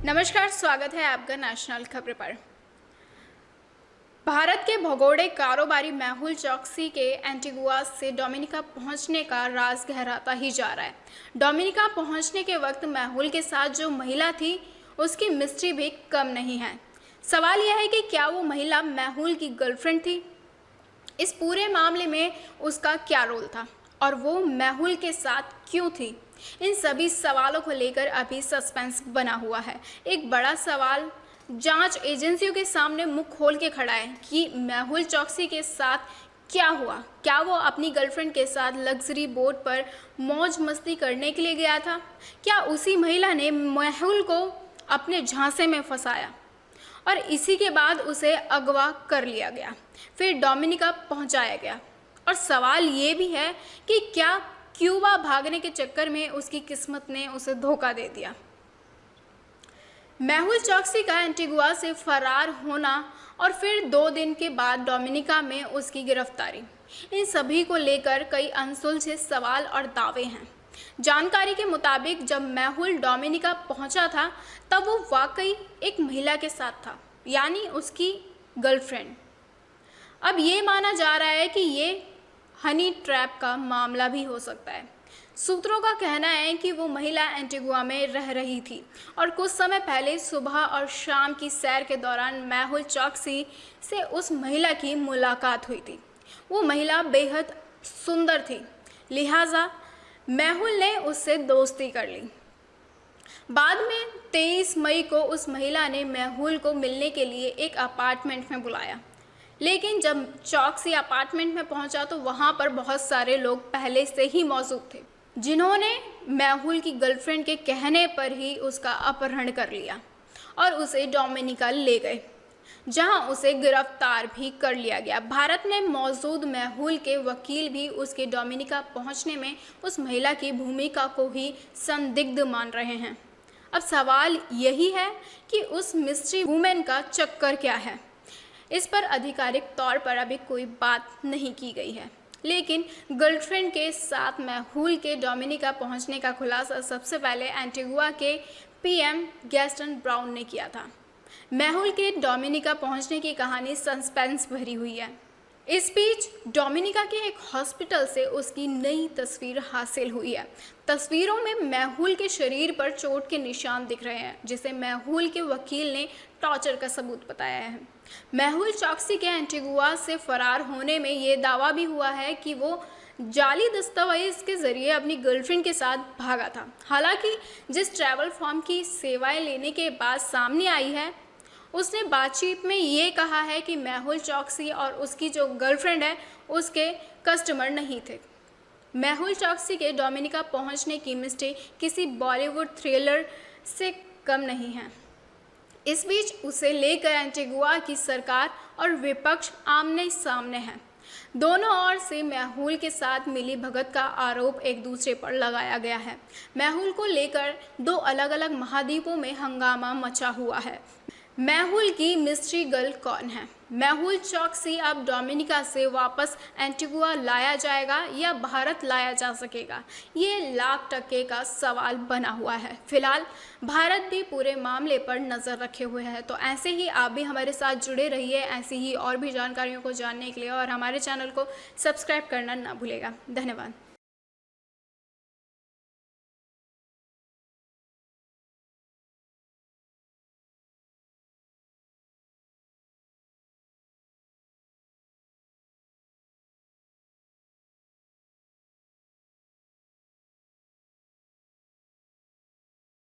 नमस्कार, स्वागत है आपका नेशनल खबरें पर। भारत के भगोड़े कारोबारी मेहुल चोकसी के एंटीगुआ से डोमिनिका पहुंचने का राज गहराता ही जा रहा है। डोमिनिका पहुंचने के वक्त मेहुल के साथ जो महिला थी उसकी मिस्ट्री भी कम नहीं है। सवाल यह है कि क्या वो महिला मेहुल की गर्लफ्रेंड थी? इस पूरे मामले में उसका क्या रोल था और वो मेहुल के साथ क्यों थी? इन सभी सवालों को लेकर अभी सस्पेंस बना हुआ है। एक बड़ा सवाल जांच एजेंसियों के सामने मुंह खोल के खड़ा है कि मेहुल चोकसी के साथ क्या हुआ। क्या वो अपनी गर्लफ्रेंड के साथ लग्जरी बोट पर मौज मस्ती करने के लिए गया था? क्या उसी महिला ने मेहुल को अपने झांसे में फंसाया और इसी के बाद उसे अगवा कर लिया गया, फिर डोमिनिका पहुंचाया गया? और सवाल ये भी है कि क्या क्यूबा भागने के चक्कर में उसकी किस्मत ने उसे धोखा दे दिया? मेहुल चोकसी का एंटीगुआ से फरार होना और फिर 2 दिन के बाद डोमिनिका में उसकी गिरफ्तारी, इन सभी को लेकर कई अनसुलझे सवाल और दावे हैं। जानकारी के मुताबिक जब मेहुल डोमिनिका पहुंचा था तब वो वाकई एक महिला के साथ था, यानी उसकी गर्लफ्रेंड। अब ये माना जा रहा है कि ये हनी ट्रैप का मामला भी हो सकता है। सूत्रों का कहना है कि वो महिला एंटीगुआ में रह रही थी और कुछ समय पहले सुबह और शाम की सैर के दौरान मेहुल चोकसी से उस महिला की मुलाकात हुई थी। वो महिला बेहद सुंदर थी, लिहाजा मेहुल ने उससे दोस्ती कर ली। बाद में 23 मई को उस महिला ने मेहुल को मिलने के लिए एक अपार्टमेंट में बुलाया, लेकिन जब चोकसी अपार्टमेंट में पहुंचा तो वहां पर बहुत सारे लोग पहले से ही मौजूद थे, जिन्होंने मेहुल की गर्लफ्रेंड के कहने पर ही उसका अपहरण कर लिया और उसे डोमिनिका ले गए, जहां उसे गिरफ्तार भी कर लिया गया। भारत में मौजूद मेहुल के वकील भी उसके डोमिनिका पहुंचने में उस महिला की भूमिका को ही संदिग्ध मान रहे हैं। अब सवाल यही है कि उस मिस्ट्री वुमेन का चक्कर क्या है। इस पर आधिकारिक तौर पर अभी कोई बात नहीं की गई है, लेकिन गर्लफ्रेंड के साथ मेहुल के डोमिनिका पहुंचने का खुलासा सबसे पहले एंटीगुआ के पीएम गैस्टन ब्राउन ने किया था। मेहुल के डोमिनिका पहुंचने की कहानी सस्पेंस भरी हुई है। इस बीच डोमिनिका के एक हॉस्पिटल से उसकी नई तस्वीर हासिल हुई है। तस्वीरों में मेहुल के शरीर पर चोट के निशान दिख रहे हैं, जिसे मेहुल के वकील ने टॉर्चर का सबूत बताया है। मेहुल चोकसी के एंटीगुआ से फरार होने में ये दावा भी हुआ है कि वो जाली दस्तावेज के जरिए अपनी गर्लफ्रेंड के साथ भागा था। हालांकि जिस ट्रैवल फर्म की सेवाएं लेने के बाद सामने आई है, उसने बातचीत में ये कहा है कि मेहुल चोकसी और उसकी जो गर्लफ्रेंड है उसके कस्टमर नहीं थे। मेहुल चोकसी के डोमिनिका पहुंचने की मिस्ट्री किसी बॉलीवुड थ्रिलर से कम नहीं है। इस बीच उसे लेकर एंटीगुआ की सरकार और विपक्ष आमने सामने हैं। दोनों ओर से मेहुल के साथ मिली भगत का आरोप एक दूसरे पर लगाया गया है। मेहुल को लेकर 2 अलग-अलग महाद्वीपों में हंगामा मचा हुआ है। मेहुल की मिस्ट्री गर्ल कौन है? मेहुल चोकसी अब डोमिनिका से वापस एंटीगुआ लाया जाएगा या भारत लाया जा सकेगा? ये लाख-टके का सवाल बना हुआ है। फिलहाल भारत भी पूरे मामले पर नज़र रखे हुए है। तो ऐसे ही आप भी हमारे साथ जुड़े रहिए, ऐसी ही और भी जानकारियों को जानने के लिए, और हमारे चैनल को सब्सक्राइब करना ना भूलेगा। धन्यवाद।